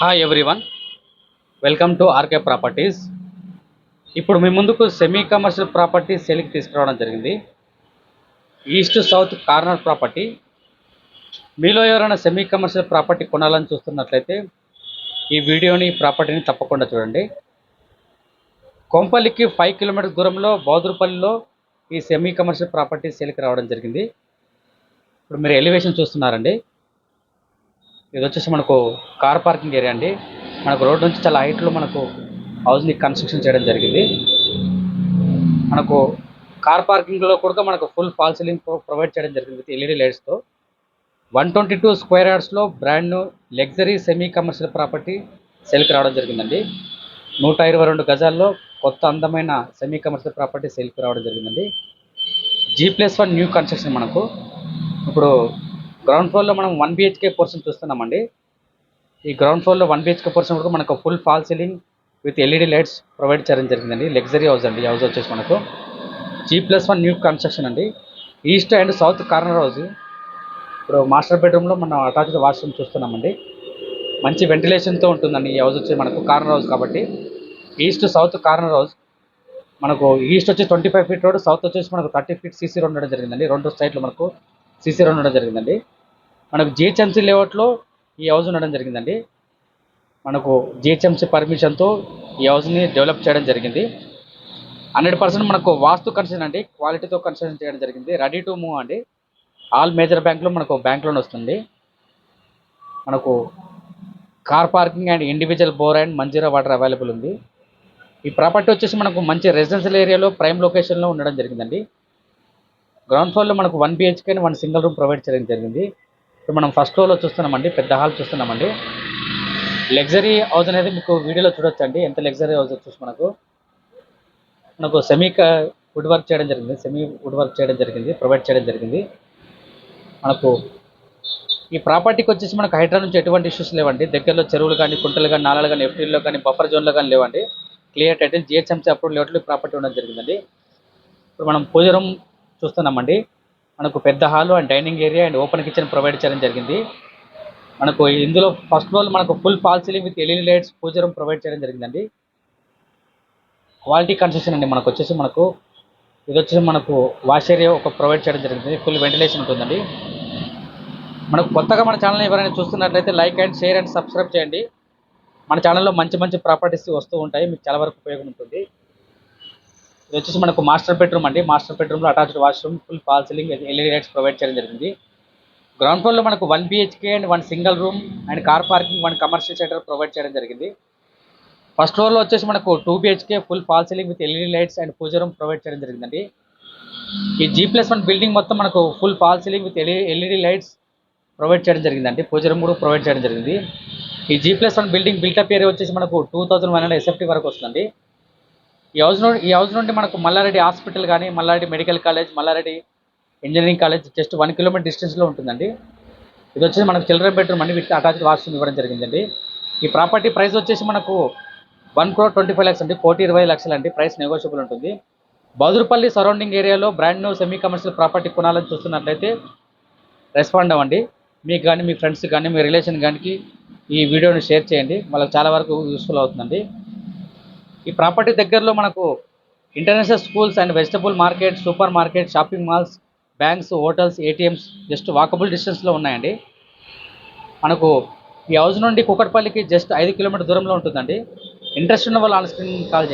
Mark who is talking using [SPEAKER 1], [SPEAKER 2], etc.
[SPEAKER 1] Hi everyone, welcome to RK Properties. ఇప్పుడు మీ ముందుకు సెమీ కమర్షియల్ ప్రాపర్టీ సేల్కి తీసుకురావడం జరిగింది. East south corner property. మీలో ఎవరైనా సెమీ కమర్షియల్ ప్రాపర్టీ కొనాలని చూస్తున్నట్లయితే ఈ వీడియోని, ఈ ప్రాపర్టీని తప్పకుండా చూడండి. కొంపల్లికి 5 కిలోమీటర్స్ దూరంలో బౌదురుపల్లిలో ఈ సెమీ కమర్షియల్ ప్రాపర్టీ సేల్కి రావడం జరిగింది. ఇప్పుడు మీరు ఎలివేషన్ చూస్తున్నారండి. ఇది వచ్చేసి మనకు కార్ పార్కింగ్ ఏరియా అండి. మనకు రోడ్ నుంచి చాలా హైట్లో మనకు హౌస్ని కన్స్ట్రక్షన్ చేయడం జరిగింది. మనకు కార్ పార్కింగ్లో కూడా మనకు ఫుల్ ఫాల్ సీలింగ్ ప్రొవైడ్ చేయడం జరిగింది విత్ ఎల్ఈడి లైట్స్తో. 122 స్క్వేర్ యార్డ్స్లో brand new luxury semi commercial property సేల్కి రావడం జరిగిందండి. 122 గజాల్లో కొత్త అందమైన సెమీ కమర్షియల్ ప్రాపర్టీ సేల్కి రావడం జరిగిందండి. G+1 new construction. మనకు ఇప్పుడు గ్రౌండ్ ఫ్లోర్లో మనం 1 BHK పోర్షన్ చూస్తున్నామండి. ఈ గ్రౌండ్ ఫ్లోర్లో 1 BHK పోర్షన్ కూడా మనకు full fall ceiling with LED lights provide చేయడం జరిగిందండి. లగ్జరీ హౌస్ అండి. హౌస్ వచ్చేసి మనకు G+1 న్యూ కన్స్ట్రక్షన్ అండి. East and south corner house. ఇప్పుడు మాస్టర్ బెడ్రూమ్లో మనం అటాచ్డ్ వాష్రూమ్ చూస్తున్నామండి. మంచి వెంటిలేషన్తో ఉంటుందండి ఈ హౌస్ వచ్చి మనకు కార్నర్ హౌస్ కాబట్టి. East south corner house. మనకు ఈస్ట్ వచ్చి 25 ఫీట్ రోడ్, సౌత్ వచ్చేసి మనకు 30 ఫీట్ సీసీ రోడ్ ఉండడం జరిగిందండి. రెండు సైడ్లు మనకు సీసీ రోడ్ ఉండడం జరిగిందండి. మనకు GHMC లేఅవుట్లో ఈ హౌస్ ఉండడం జరిగిందండి. మనకు GHMC పర్మిషన్తో ఈ హౌస్ని డెవలప్ చేయడం జరిగింది. 100% మనకు వాస్తు కన్స్ట్రక్షన్ అండి. క్వాలిటీతో కన్స్ట్రక్షన్ చేయడం జరిగింది. రెడీ టు మూవ్ అండి. ఆల్ మేజర్ బ్యాంక్లో మనకు బ్యాంక్ లోన్ వస్తుంది. మనకు car parking and individual bore and Manjira water available ఉంది. ఈ ప్రాపర్టీ వచ్చేసి మనకు మంచి రెసిడెన్షియల్ ఏరియాలో ప్రైమ్ లొకేషన్లో ఉండడం జరిగిందండి. గ్రౌండ్ ఫ్లోర్లో మనకు 1 BHK అని 1 సింగిల్ రూమ్ ప్రొవైడ్ చేయడం జరిగింది. ఇప్పుడు మనం ఫస్ట్ ఫ్లోర్లో చూస్తున్నామండి. పెద్ద హాల్ చూస్తున్నామండి. లగ్జరీ హౌస్ అనేది మీకు వీడియోలో చూడొచ్చండి. ఎంత లగ్జరీ హౌస్ వచ్చేసి మనకు సెమీ వుడ్ వర్క్ చేయడం జరిగింది. ప్రొవైడ్ చేయడం జరిగింది. మనకు ఈ ప్రాపర్టీకి వచ్చేసి మనకు హైడ్రా నుంచి ఎటువంటి ఇష్యూస్ లేవండి. దగ్గరలో చెరువులు కానీ, కుంటలు కానీ, నాలాలు కానీ, ఎఫ్టీల్లో కానీ, బఫర్ జోన్లో కానీ లేవండి. క్లియర్ టైటిల్ GHMC అప్రూవల్ లేఅవుట్లో ప్రాపర్టీ ఉండడం జరిగిందండి. ఇప్పుడు మనం పూజ రూమ్ చూస్తున్నామండి. మనకు పెద్ద hall and dining area and open kitchen provide చేయడం జరిగింది. మనకు ఇందులో ఫస్ట్ ఫ్లోర్ మనకు full fall ceiling with LED lights puja room provide చేయడం జరిగిందండి. క్వాలిటీ కన్స్ట్రక్షన్ అండి. మనకు వచ్చేసి ఇది వచ్చేసి మనకు వాష్ ఏరియా ఒక ప్రొవైడ్ చేయడం జరిగింది. ఫుల్ వెంటిలేషన్ ఉంటుందండి. మనకు కొత్తగా మన ఛానల్ని ఎవరైనా చూస్తున్నట్లయితే like and share and subscribe చేయండి. మన ఛానల్లో మంచి మంచి ప్రాపర్టీస్ వస్తూ ఉంటాయి. మీకు చాలా వరకు ఉపయోగం ఉంటుంది. ఇది వచ్చేసి మనకు మాస్టర్ బెడ్రూమ్ అండి. మాస్టర్ బెడ్రూమ్లో attached washroom, full fall ceiling, LED lights provide చేయడం జరిగింది. గ్రౌండ్ ఫ్లోర్లో మనకు 1 BHK and 1 single room and car parking, 1 commercial centre provide చేయడం జరిగింది. ఫస్ట్ ఫ్లోర్లో వచ్చేసి మనకు 2 BHK full fall ceiling with LED lights and puja room provide చేయడం జరిగిందండి. ఈ G+1 బిల్డింగ్ మొత్తం మనకు full fall ceiling with LED lights provide చేయడం జరిగిందండి. పూజ రూమ్ కూడా ప్రొవైడ్ చేయడం జరిగింది. ఈ G+1 బిల్డింగ్ బిల్టప్ ఏరియా వచ్చేసి మనకు 2100 SFT వరకు వస్తుందండి. ఈ హౌస్ నుండి మనకు మల్లారెడ్డి హాస్పిటల్ కానీ, Mallareddy medical college, Mallareddy engineering college just 1 kilometre డిస్టెన్స్లో ఉంటుందండి. ఇది వచ్చేసి మనకు చిల్డ్రన్ బెడ్రూమ్ అండి. విత్ అటాచ్డ్ వాష్రూమ్ ఇవ్వడం జరిగిందండి. ఈ ప్రాపర్టీ ప్రైస్ వచ్చేసి మనకు 1,25 lakhs అండి. 1,20 లక్షలు అండి. ప్రైస్ నెగోషియబుల్ ఉంటుంది. బౌదురుపల్లి సరౌండింగ్ ఏరియాలో brand new semi commercial property కొనాలని చూస్తున్నట్లయితే రెస్పాండ్ అవ్వండి. మీకు కానీ, మీ ఫ్రెండ్స్ కానీ, మీ రిలేషన్ కానీ ఈ వీడియోని షేర్ చేయండి. వాళ్ళకి చాలా వరకు యూస్ఫుల్ అవుతుందండి. ఈ ప్రాపర్టీ దగ్గరలో మనకు international schools and vegetable market, super market, shopping malls, banks, hotels, ATMs just walkable డిస్టెన్స్లో ఉన్నాయండి. మనకు ఈ హౌస్ నుండి కూకట్పల్లికి జస్ట్ 5 కిలోమీటర్ దూరంలో ఉంటుందండి. ఇంట్రెస్ట్ ఉన్న వాళ్ళు ఆన్ స్క్రీన్ కాల్ చేయండి.